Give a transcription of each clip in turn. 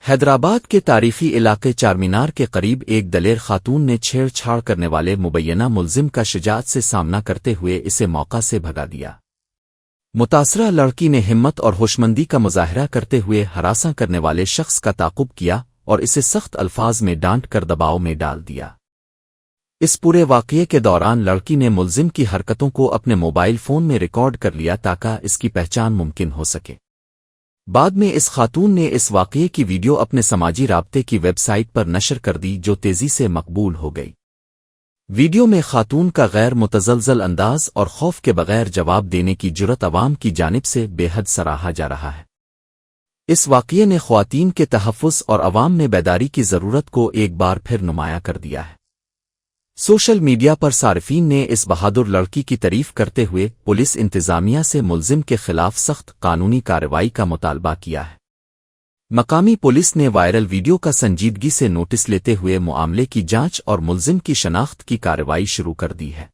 हैदराबाद के तारीखी इलाके चारमीनार के करीब एक दलेर खातून ने छेड़छाड़ करने वाले मुबैयना मुल्जिम का शुजाअत से सामना करते हुए इसे मौका से भगा दिया। मुतासरा लड़की ने हिम्मत और होशमंदी का मुजाहरा करते हुए हरासा करने वाले शख्स का ताक़ुब किया और इसे सख्त अल्फाज में डांट कर दबाव में डाल दिया। इस पूरे वाक़ये के दौरान लड़की ने मुल्जिम की हरकतों को अपने मोबाइल फ़ोन में रिकॉर्ड कर लिया ताकि इसकी पहचान मुमकिन हो सके। बाद में इस खातून ने इस वाक़ये की वीडियो अपने समाजी राब्ते की वेबसाइट पर नशर कर दी, जो तेज़ी से मकबूल हो गई। वीडियो में खातून का गैर मुतज़लज़ल अंदाज और खौफ के बगैर जवाब देने की जुर्रत अवाम की जानिब से बेहद सराहा जा रहा है। इस वाक़ये ने ख़वातीन के तहफ़्फ़ुज़ और अवाम में बेदारी की ज़रूरत को एक बार फिर नुमाया कर दिया है। सोशल मीडिया पर सारिफीन ने इस बहादुर लड़की की तारीफ करते हुए पुलिस इंतज़ामिया से मुल्जिम के खिलाफ सख्त कानूनी कार्रवाई का मुतालबा किया है। मकामी पुलिस ने वायरल वीडियो का संजीदगी से नोटिस लेते हुए मामले की जांच और मुल्जिम की शनाख्त की कार्रवाई शुरू कर दी है।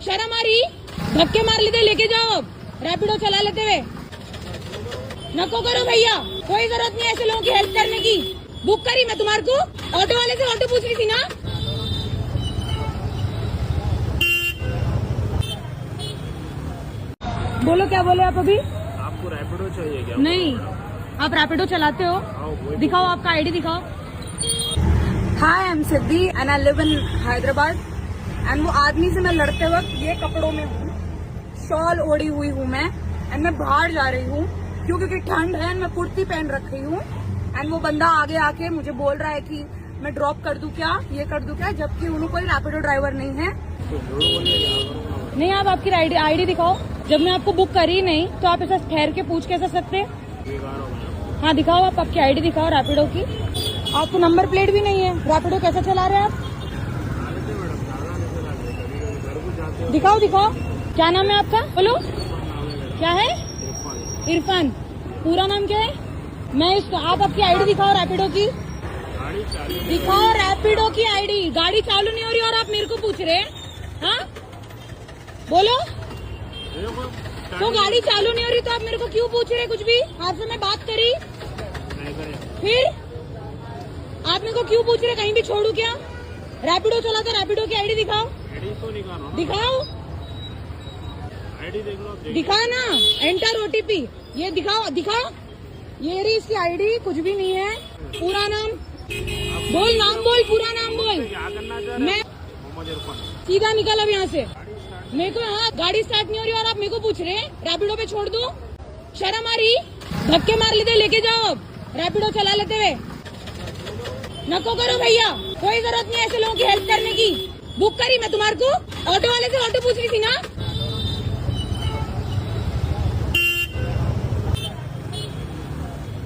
शर्म आ रही? धक्के मार लेते लेके जाओ, रैपिडो चला लेते हुए। नको करो भैया, कोई जरूरत नहीं ऐसे लोगों की हेल्प करने की। बुक करी मैं तुम्हारे को, ऑटो वाले से ऑटो पूछ रही थी ना। बोलो क्या बोले आप अभी? आपको रैपिडो चाहिए क्या? नहीं, आप रैपिडो चलाते हो? दिखाओ आपका आईडी दिखाओ। Hi, I am Siddhi and I live in Hyderabad. And वो आदमी से मैं लड़ते वक्त ये कपड़ों में हूँ, शॉल ओढ़ी हुई हूँ मैं, एंड मैं बाहर जा रही हूँ क्योंकि ठंड है। मैं कुर्ती पहन रखी हूँ एंड वो बंदा आगे आके मुझे बोल रहा है कि मैं ड्रॉप कर दूं क्या, ये कर दूं क्या, जबकि उन्हें कोई रैपिडो ड्राइवर नहीं है। नहीं, आप आपकी आईडी दिखाओ। जब मैं आपको बुक करी नहीं तो आप ऐसा ठहर के पूछ कैसे सकते? हाँ दिखाओ, आप आपकी आईडी दिखाओ रैपिडो की। आपको नंबर प्लेट भी नहीं है, रैपिडो कैसे चला रहे हैं आप? दिखाओ दिखाओ, क्या नाम है आपका? बोलो क्या है? इरफान। पूरा नाम क्या है? मैं इसको, आप आपकी आईडी दिखाओ रैपिडो की, दिखाओ रैपिडो की आईडी। गाड़ी चालू नहीं हो रही और आप मेरे को पूछ रहे हैं? हाँ बोलो, तो गाड़ी चालू नहीं हो रही तो आप मेरे को क्यों पूछ रहे? कुछ भी आपसे मैं बात करी, फिर आप मेरे को क्यों पूछ रहे? कहीं भी छोड़ू क्या? रैपिडो चला तो रैपिडो की आईडी दिखाओ। दिखाओ, दिखाओ ना, एंटर ओटीपी, ये दिखाओ दिखाओ। ये रही इसकी आईडी, कुछ भी नहीं है। पूरा नाम बोल, नाम बोल, पूरा नाम बोल। मैं सीधा निकल अब यहाँ से। मेरे को यहाँ गाड़ी स्टार्ट नहीं हो रही और आप मेरे को पूछ रहे हैं रैपिडो पे छोड़ दो? शर्म आ रही? धक्के मार लेते लेके जाओ, अब रैपिडो चला लेते हुए। नको करो भैया, कोई जरूरत नहीं ऐसे लोगों की हेल्प करने की। बुक करी मैं तुम्हारे को, ऑटो वाले से ऑटो पूछ रही थी ना।